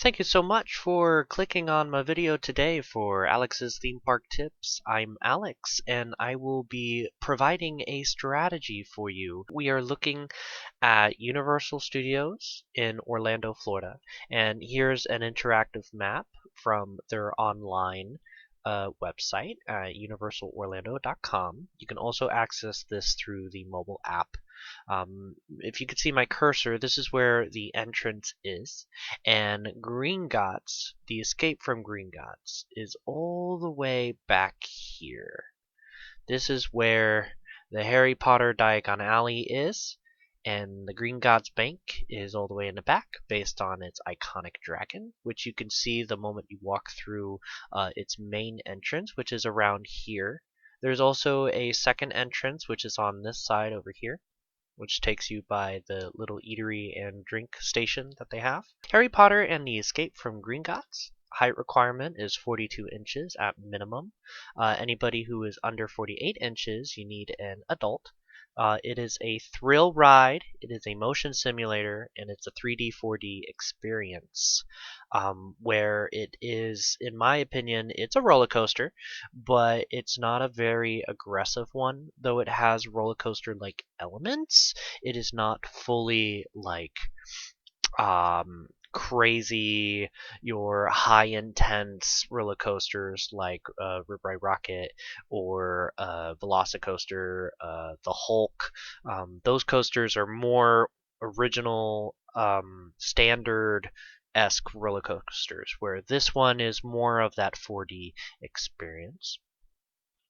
Thank you so much for clicking on my video today for Alex's Theme Park Tips. I'm Alex and I will be providing a strategy for you. We are looking at Universal Studios in Orlando, Florida, and here's an interactive map from their online website at universalorlando.com. You can also access this through the mobile app. If you can see my cursor, this is where the entrance is, and Gringotts, the escape from Gringotts, is all the way back here. This is where the Harry Potter Diagon Alley is, and the Gringotts Bank is all the way in the back based on its iconic dragon, which you can see the moment you walk through its main entrance, which is around here. There's also a second entrance, which is on this side over here, which takes you by the little eatery and drink station that they have. Harry Potter and the Escape from Gringotts. Height requirement is 42 inches at minimum. Anybody who is under 48 inches, you need an adult. It is a thrill ride, it is a motion simulator, and it's a 3D, 4D experience where it is, in my opinion, it's a roller coaster, but it's not a very aggressive one, though it has roller coaster like elements. It is not fully like crazy, your high intense roller coasters like Rip Ride Rocket or Velocicoaster, the Hulk. Those coasters are more original, standard esque roller coasters, where this one is more of that 4D experience.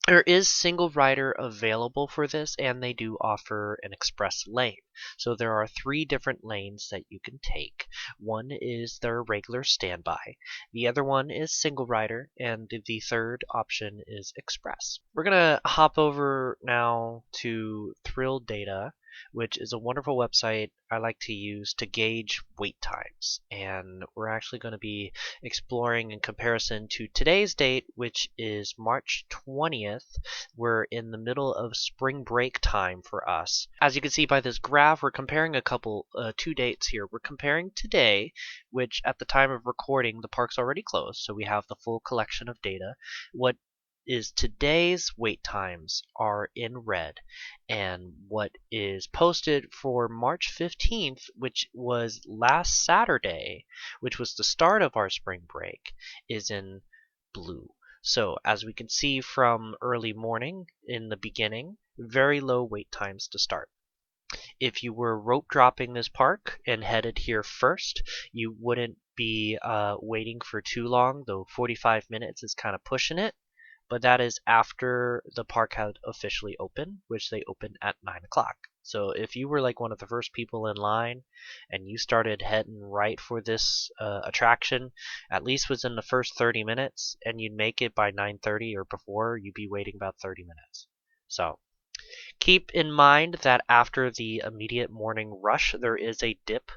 There is single rider available for this, and they do offer an express lane. So there are 3 different lanes that you can take. One is their regular standby, the other one is single rider, and the third option is express. We're going to hop over now to Thrill Data, which is a wonderful website I like to use to gauge wait times. And we're actually going to be exploring in comparison to today's date, which is March 20th. We're in the middle of spring break time for us. As you can see by this graph, we're comparing two dates here. We're comparing today, which at the time of recording, the park's already closed, so we have the full collection of data. What is today's wait times are in red, and what is posted for March 15th, which was last Saturday, which was the start of our spring break, is in blue. So as we can see from early morning in the beginning, very low wait times to start. If you were rope dropping this park and headed here first, you wouldn't be waiting for too long, though 45 minutes is kind of pushing it. But that is after the park had officially opened, which they opened at 9 o'clock. So if you were like one of the first people in line and you started heading right for this attraction, at least within the first 30 minutes, and you'd make it by 9:30 or before, you'd be waiting about 30 minutes. So keep in mind that after the immediate morning rush, there is a dip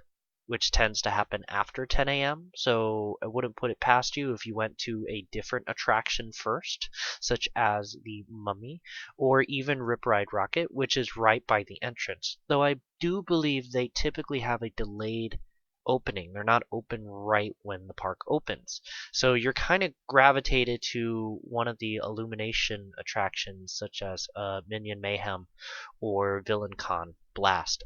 which tends to happen after 10 a.m. So I wouldn't put it past you if you went to a different attraction first, such as the Mummy, or even Rip Ride Rocket, which is right by the entrance. Though I do believe they typically have a delayed opening. They're not open right when the park opens. So you're kind of gravitated to one of the illumination attractions, such as Minion Mayhem or Villain Con Blast.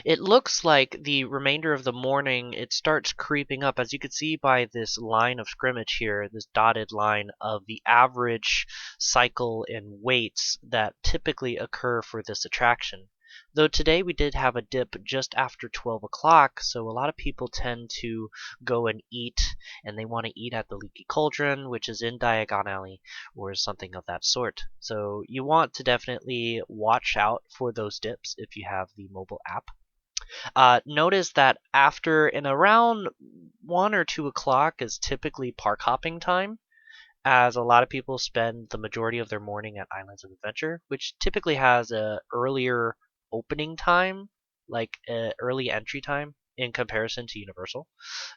It looks like the remainder of the morning, it starts creeping up, as you can see by this line of scrimmage here, this dotted line of the average cycle and waits that typically occur for this attraction. Though today we did have a dip just after 12 o'clock, so a lot of people tend to go and eat, and they want to eat at the Leaky Cauldron, which is in Diagon Alley, or something of that sort. So you want to definitely watch out for those dips if you have the mobile app. Notice that after and around 1 or 2 o'clock is typically park hopping time, as a lot of people spend the majority of their morning at Islands of Adventure, which typically has a earlier opening time, like early entry time in comparison to Universal.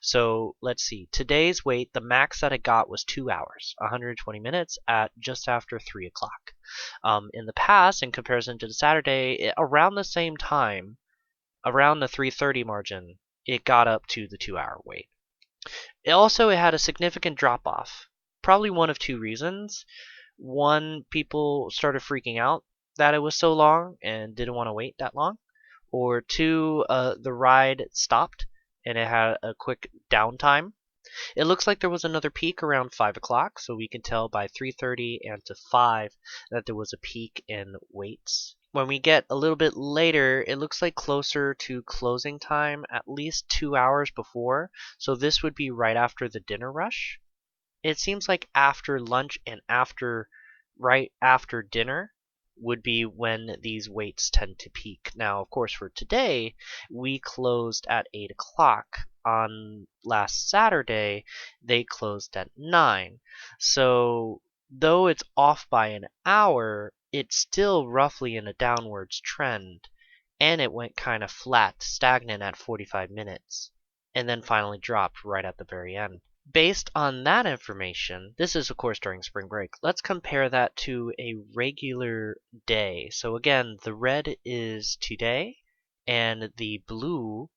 So let's see. Today's wait, the max that I got was 2 hours, 120 minutes at just after 3 o'clock. In the past, in comparison to the Saturday, around the same time, around the 3:30 margin, it got up to the 2-hour wait. It had a significant drop off, probably one of two reasons. One, people started freaking out that it was so long and didn't want to wait that long. Or two, the ride stopped and it had a quick downtime. It looks like there was another peak around 5 o'clock, so we can tell by 3:30 and to 5 that there was a peak in waits. When we get a little bit later, it looks like closer to closing time, at least 2 hours before, so this would be right after the dinner rush. It seems like after lunch and right after dinner would be when these waits tend to peak. Now, of course, for today, we closed at 8 o'clock. On last Saturday, they closed at 9. So, though it's off by an hour, it's still roughly in a downwards trend. And it went kind of flat, stagnant at 45 minutes, and then finally dropped right at the very end. Based on that information, this is of course during spring break, let's compare that to a regular day. So again, the red is today and the blue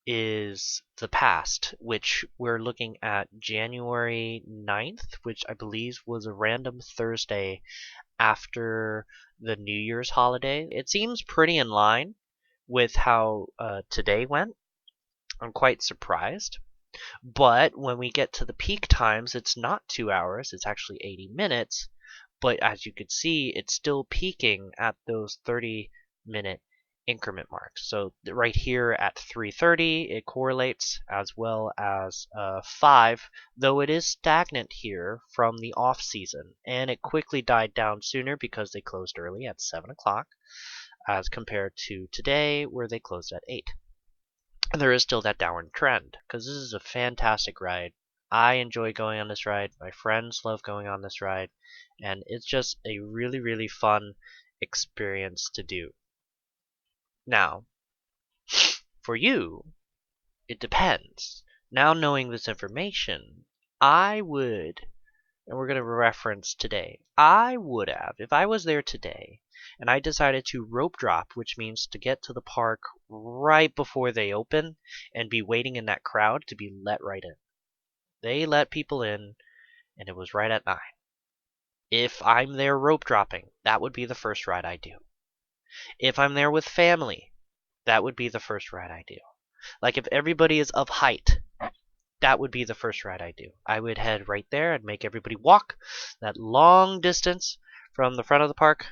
is the past, which we're looking at January 9th, which I believe was a random Thursday after the New Year's holiday. It seems pretty in line with how today went. I'm quite surprised. But when we get to the peak times, it's not 2 hours, it's actually 80 minutes. But as you can see, it's still peaking at those 30-minute increment marks. So right here at 3:30, it correlates, as well as 5, though it is stagnant here from the off season. And it quickly died down sooner because they closed early at 7 o'clock, as compared to today where they closed at 8. And there is still that downward trend, because this is a fantastic ride. I enjoy going on this ride. My friends love going on this ride. And it's just a really, really fun experience to do. Now, for you, it depends. Now knowing this information, I would, and we're going to reference today, I would have, if I was there today, and I decided to rope drop, which means to get to the park right before they open and be waiting in that crowd to be let right in. They let people in, and it was right at 9. If I'm there rope dropping, that would be the first ride I do. If I'm there with family, that would be the first ride I do. Like if everybody is of height, that would be the first ride I do. I would head right there and make everybody walk that long distance from the front of the park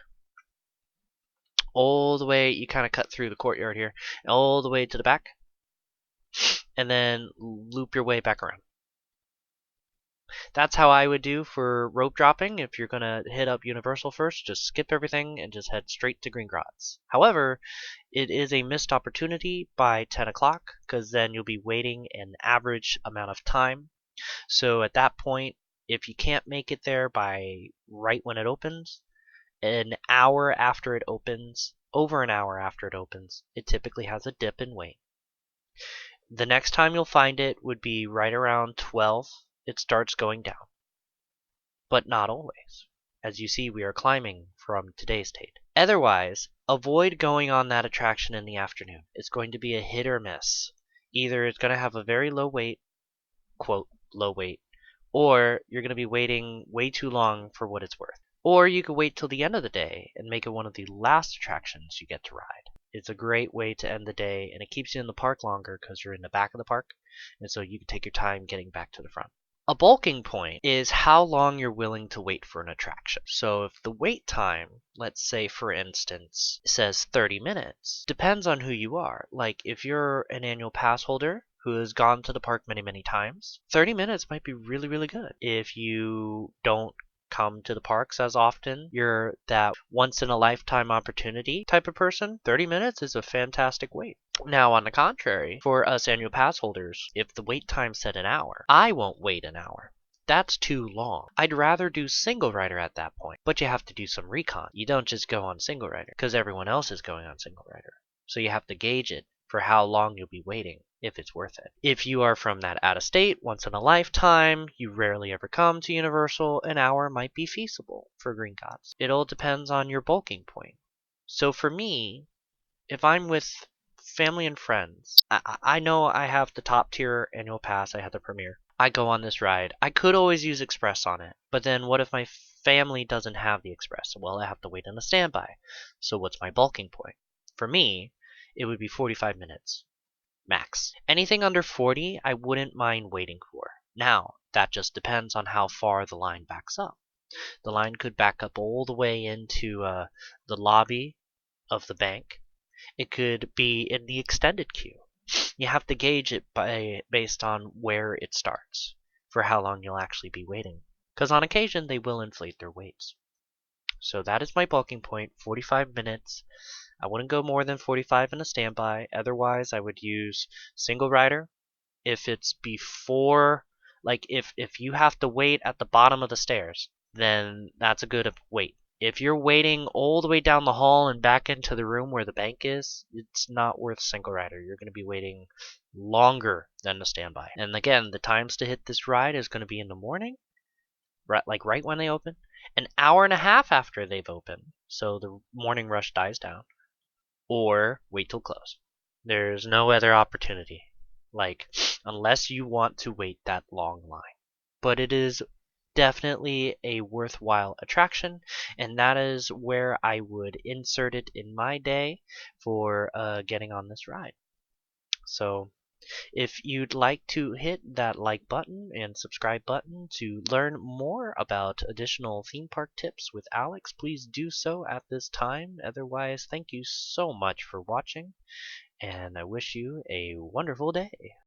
all the way. You kind of cut through the courtyard here, all the way to the back, and then loop your way back around. That's how I would do for rope dropping. If you're going to hit up Universal first, just skip everything and just head straight to Gringotts. However, it is a missed opportunity by 10 o'clock, because then you'll be waiting an average amount of time. So at that point, if you can't make it there by right when it opens, an hour after it opens, over an hour after it opens, it typically has a dip in wait. The next time you'll find it would be right around 12. It starts going down. But not always. As you see, we are climbing from today's date. Otherwise, avoid going on that attraction in the afternoon. It's going to be a hit or miss. Either it's going to have a very low wait, quote, low wait, or you're going to be waiting way too long for what it's worth. Or you could wait till the end of the day and make it one of the last attractions you get to ride. It's a great way to end the day, and it keeps you in the park longer because you're in the back of the park, and so you can take your time getting back to the front. A bulking point is how long you're willing to wait for an attraction. So if the wait time, let's say for instance, says 30 minutes, depends on who you are. Like if you're an annual pass holder who has gone to the park many, many times, 30 minutes might be really, really good. If you don't come to the parks as often, you're that once in a lifetime opportunity type of person, 30 minutes is a fantastic wait. Now, on the contrary, for us annual pass holders, if the wait time said an hour, I won't wait an hour. That's too long. I'd rather do single rider at that point, but you have to do some recon. You don't just go on single rider because everyone else is going on single rider. So you have to gauge it for how long you'll be waiting, if it's worth it. If you are from that out of state, once in a lifetime, you rarely ever come to Universal, an hour might be feasible for Gringotts. It all depends on your bulking point. So for me, if I'm with family and friends. I know I have the top tier annual pass. I have the premier. I go on this ride. I could always use express on it, but then what if my family doesn't have the express? Well, I have to wait on a standby. So what's my bulking point? For me, it would be 45 minutes max. Anything under 40, I wouldn't mind waiting for. Now, that just depends on how far the line backs up. The line could back up all the way into the lobby of the bank. It could be in the extended queue. You have to gauge it based on where it starts for how long you'll actually be waiting. Because on occasion, they will inflate their waits. So that is my bulking point, 45 minutes. I wouldn't go more than 45 in a standby. Otherwise, I would use single rider. If it's before, like if you have to wait at the bottom of the stairs, then that's a good wait. If you're waiting all the way down the hall and back into the room where the bank is, it's not worth single rider. You're going to be waiting longer than the standby. And again, the times to hit this ride is going to be in the morning, right when they open, an hour and a half after they've opened, so the morning rush dies down, or wait till close. There's no other opportunity, like, unless you want to wait that long line. But it is definitely a worthwhile attraction, and that is where I would insert it in my day for getting on this ride. So if you'd like to hit that like button and subscribe button to learn more about additional theme park tips with Alex, please do so at this time. Otherwise, thank you so much for watching, and I wish you a wonderful day.